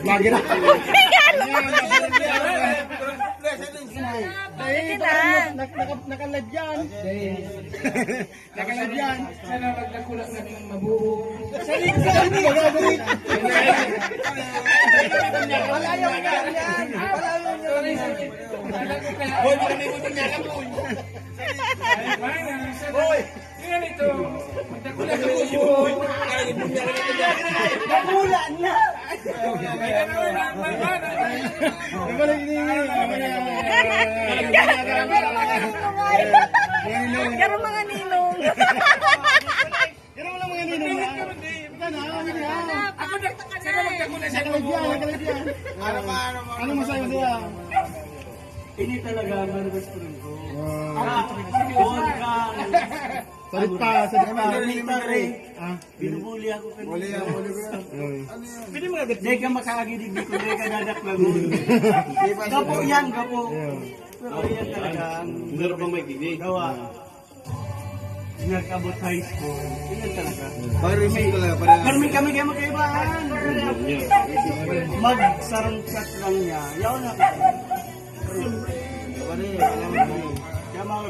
Lagi na. Nakaladyan. Nakaladyan. Sana magnakulak na ng mabuo. Boy, makalimutan niya lang po. Hoy! Tingnan ito. Magnakulak na ng mabuo. Nakulan na. Pero mga ninong. Pero wala mga ninong na. Ako na, sana magnakulak siya ng mabuo. Ano masayo siya? Ini talaga manubas ko rin ko. Salit pa, salit pa. Binubuli ako kanina. Wala yan, wala Pwede mga gabi. Dahil ka makagidig ko, dahil ka dadaklagon. Gapo yan, gapo. Pero yan talaga. Meron pang may ginig. Gawa. Nagkabot high school. Yan talaga. Pag-receive talaga. Karmi kami kayo magkaibahan. Magsarangkat lang niya. Yaw na ka. Kaya mga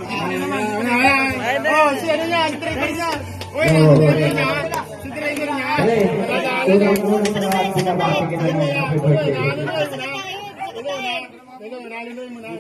Oh, si ano niya, si driver niya. Uy, si driver niya. Si driver niya. Tunay mo na sa pinabati ka na ng happy birthday. Nalinoy mo na.